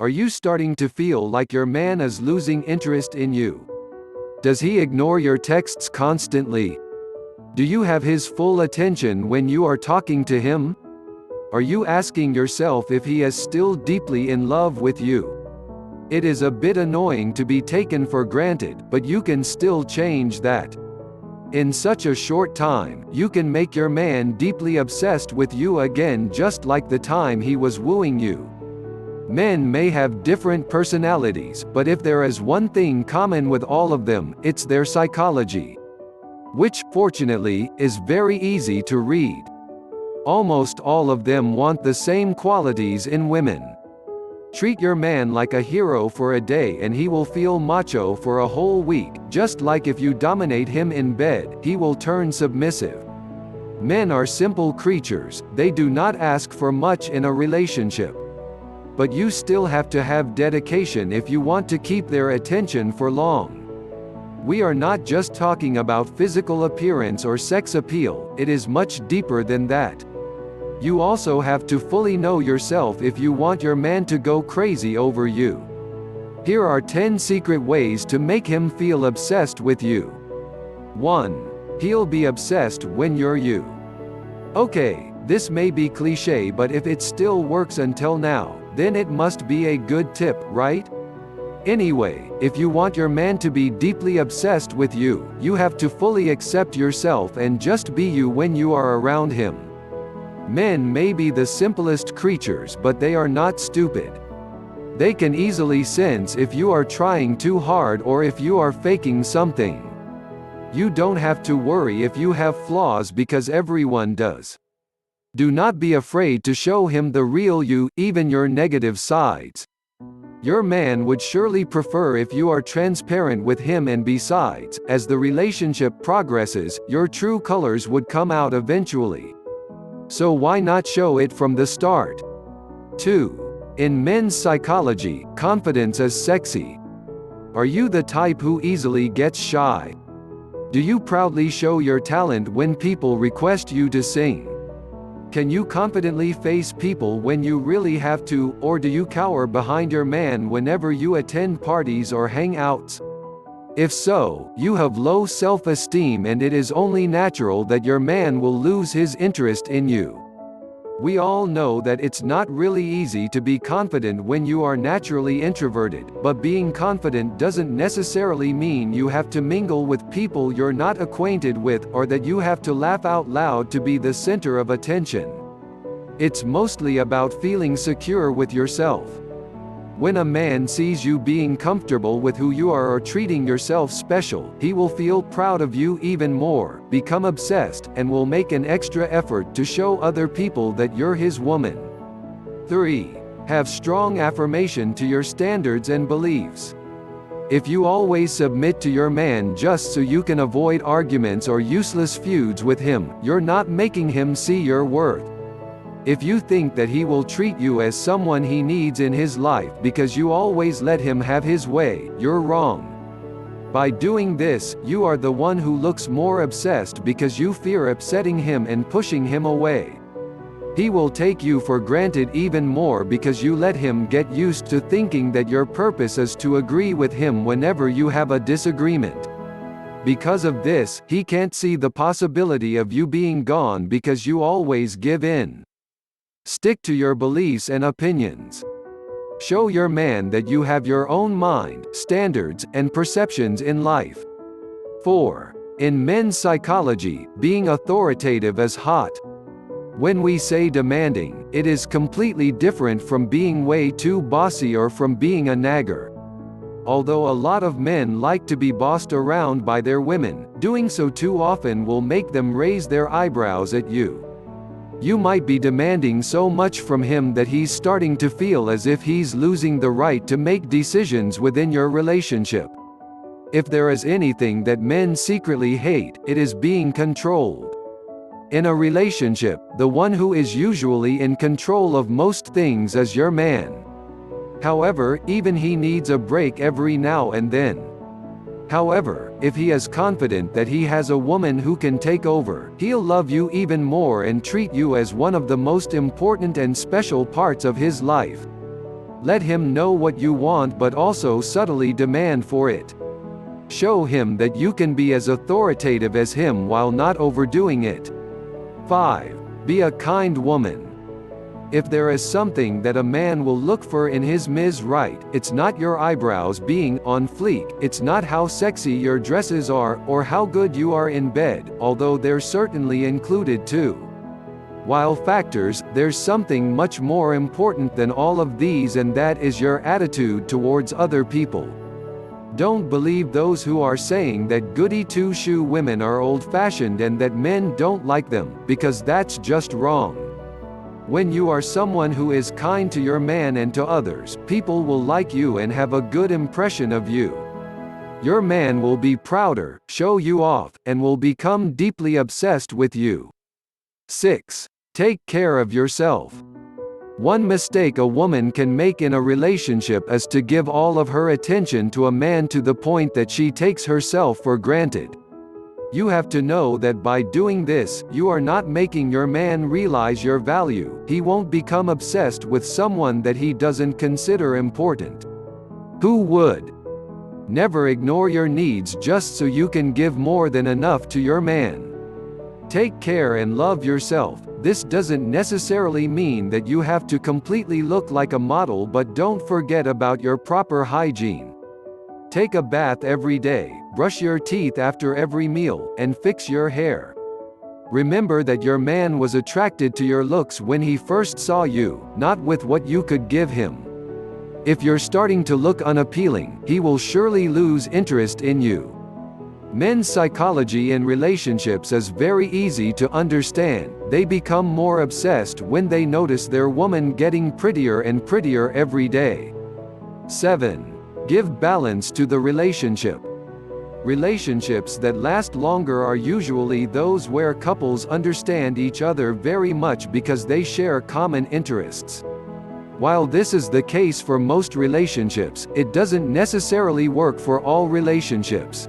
Are you starting to feel like your man is losing interest in you? Does he ignore your texts constantly? Do you have his full attention when you are talking to him? Are you asking yourself if he is still deeply in love with you? It is a bit annoying to be taken for granted, but you can still change that. In such a short time, you can make your man deeply obsessed with you again, just like the time he was wooing you. Men may have different personalities, but if there is one thing common with all of them, it's their psychology. Which, fortunately, is very easy to read. Almost all of them want the same qualities in women. Treat your man like a hero for a day and he will feel macho for a whole week, just like if you dominate him in bed, he will turn submissive. Men are simple creatures, they do not ask for much in a relationship. But you still have to have dedication if you want to keep their attention for long. We are not just talking about physical appearance or sex appeal, it is much deeper than that. You also have to fully know yourself if you want your man to go crazy over you. Here are 10 secret ways to make him feel obsessed with you. 1. He'll be obsessed when you're you. Okay, this may be cliché, but if it still works until now, then it must be a good tip, right? Anyway, if you want your man to be deeply obsessed with you, you have to fully accept yourself and just be you when you are around him. Men may be the simplest creatures, but they are not stupid. They can easily sense if you are trying too hard or if you are faking something. You don't have to worry if you have flaws because everyone does. Do not be afraid to show him the real you, even your negative sides. Your man would surely prefer if you are transparent with him, and besides, as the relationship progresses, your true colors would come out eventually. So why not show it from the start? 2. In men's psychology, confidence is sexy. Are you the type who easily gets shy? Do you proudly show your talent when people request you to sing? Can you confidently face people when you really have to, or do you cower behind your man whenever you attend parties or hangouts? If so, you have low self-esteem and it is only natural that your man will lose his interest in you. We all know that it's not really easy to be confident when you are naturally introverted, but being confident doesn't necessarily mean you have to mingle with people you're not acquainted with, or that you have to laugh out loud to be the center of attention. It's mostly about feeling secure with yourself. When a man sees you being comfortable with who you are or treating yourself special, he will feel proud of you even more, become obsessed, and will make an extra effort to show other people that you're his woman. 3. Have strong affirmation to your standards and beliefs. If you always submit to your man just so you can avoid arguments or useless feuds with him, you're not making him see your worth. If you think that he will treat you as someone he needs in his life because you always let him have his way, you're wrong. By doing this, you are the one who looks more obsessed because you fear upsetting him and pushing him away. He will take you for granted even more because you let him get used to thinking that your purpose is to agree with him whenever you have a disagreement. Because of this, he can't see the possibility of you being gone because you always give in. Stick to your beliefs and opinions. Show your man that you have your own mind, standards, and perceptions in life. 4. In men's psychology, being authoritative is hot. When we say demanding, it is completely different from being way too bossy or from being a nagger. Although a lot of men like to be bossed around by their women, doing so too often will make them raise their eyebrows at you. You might be demanding so much from him that he's starting to feel as if he's losing the right to make decisions within your relationship. If there is anything that men secretly hate, it is being controlled. In a relationship, the one who is usually in control of most things is your man. However, even he needs a break every now and then. However, if he is confident that he has a woman who can take over, he'll love you even more and treat you as one of the most important and special parts of his life. Let him know what you want but also subtly demand for it. Show him that you can be as authoritative as him while not overdoing it. 5. Be a kind woman. If there is something that a man will look for in his Ms. Right, it's not your eyebrows being on fleek, it's not how sexy your dresses are, or how good you are in bed, although they're certainly included too. While factors, there's something much more important than all of these, and that is your attitude towards other people. Don't believe those who are saying that goody two-shoe women are old-fashioned and that men don't like them, because that's just wrong. When you are someone who is kind to your man and to others, people will like you and have a good impression of you. Your man will be prouder, show you off, and will become deeply obsessed with you. 6. Take care of yourself. One mistake a woman can make in a relationship is to give all of her attention to a man to the point that she takes herself for granted. You have to know that by doing this, you are not making your man realize your value. He won't become obsessed with someone that he doesn't consider important. Who would? Never ignore your needs just so you can give more than enough to your man. Take care and love yourself. This doesn't necessarily mean that you have to completely look like a model, but don't forget about your proper hygiene. Take a bath every day, brush your teeth after every meal, and fix your hair. Remember that your man was attracted to your looks when he first saw you, not with what you could give him. If you're starting to look unappealing, he will surely lose interest in you. Men's psychology in relationships is very easy to understand. They become more obsessed when they notice their woman getting prettier and prettier every day. 7. Give balance to the relationship. Relationships that last longer are usually those where couples understand each other very much because they share common interests. While this is the case for most relationships, it doesn't necessarily work for all relationships.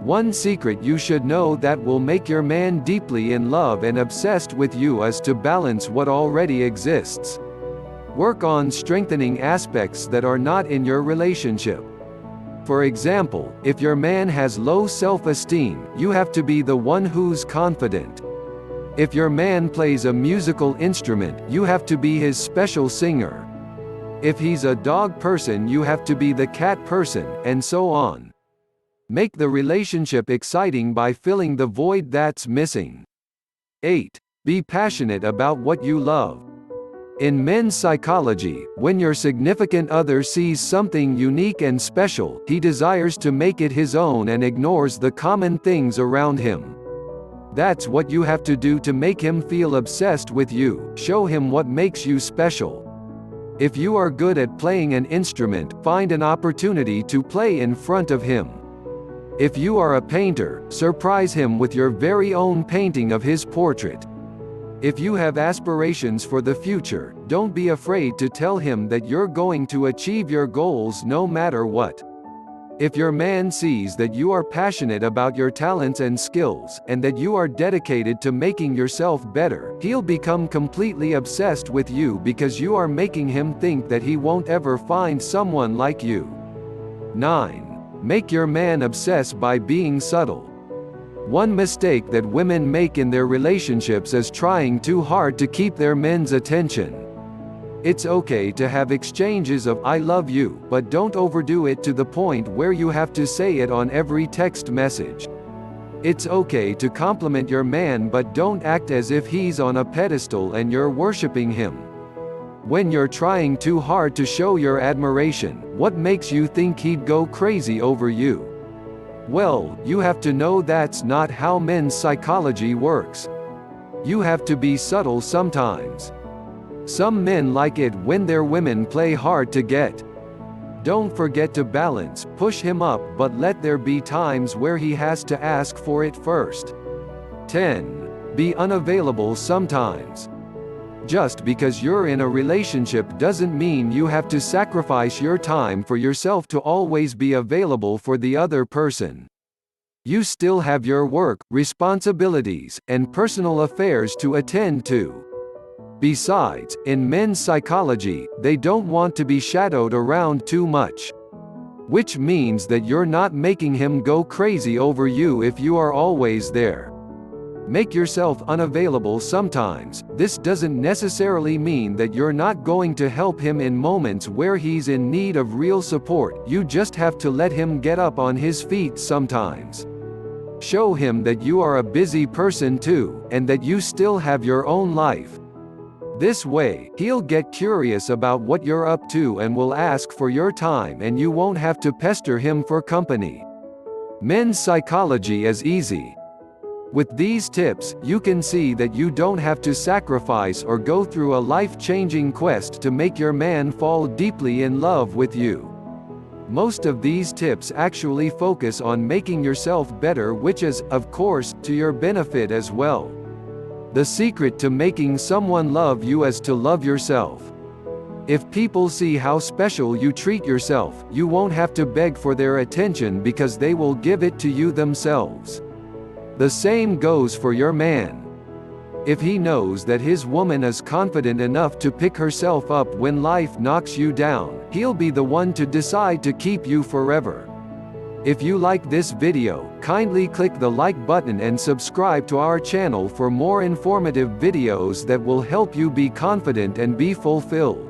One secret you should know that will make your man deeply in love and obsessed with you is to balance what already exists. Work on strengthening aspects that are not in your relationship. For example, if your man has low self-esteem, you have to be the one who's confident. If your man plays a musical instrument, you have to be his special singer. If he's a dog person, you have to be the cat person, and so on. Make the relationship exciting by filling the void that's missing. 8. Be passionate about what you love. In men's psychology, when your significant other sees something unique and special, he desires to make it his own and ignores the common things around him. That's what you have to do to make him feel obsessed with you. Show him what makes you special. If you are good at playing an instrument, find an opportunity to play in front of him. If you are a painter, surprise him with your very own painting of his portrait. If you have aspirations for the future, don't be afraid to tell him that you're going to achieve your goals no matter what. If your man sees that you are passionate about your talents and skills, and that you are dedicated to making yourself better, he'll become completely obsessed with you because you are making him think that he won't ever find someone like you. 9. Make your man obsess by being subtle. One mistake that women make in their relationships is trying too hard to keep their men's attention. It's okay to have exchanges of "I love you," but don't overdo it to the point where you have to say it on every text message. It's okay to compliment your man, but don't act as if he's on a pedestal and you're worshipping him. When you're trying too hard to show your admiration, what makes you think he'd go crazy over you? Well, you have to know that's not how men's psychology works. You have to be subtle sometimes. Some men like it when their women play hard to get. Don't forget to balance, push him up, but let there be times where he has to ask for it first. 10. Be unavailable sometimes. Just because you're in a relationship doesn't mean you have to sacrifice your time for yourself to always be available for the other person. You still have your work, responsibilities, and personal affairs to attend to. Besides, in men's psychology, they don't want to be shadowed around too much. Which means that you're not making him go crazy over you if you are always there. Make yourself unavailable sometimes. This doesn't necessarily mean that you're not going to help him in moments where he's in need of real support. You just have to let him get up on his feet sometimes. Show him that you are a busy person too, and that you still have your own life. This way, he'll get curious about what you're up to and will ask for your time, and you won't have to pester him for company. Men's psychology is easy. With these tips, you can see that you don't have to sacrifice or go through a life-changing quest to make your man fall deeply in love with you. Most of these tips actually focus on making yourself better, which is, of course, to your benefit as well. The secret to making someone love you is to love yourself. If people see how special you treat yourself, you won't have to beg for their attention because they will give it to you themselves. The same goes for your man. If he knows that his woman is confident enough to pick herself up when life knocks you down, he'll be the one to decide to keep you forever. If you like this video, kindly click the like button and subscribe to our channel for more informative videos that will help you be confident and be fulfilled.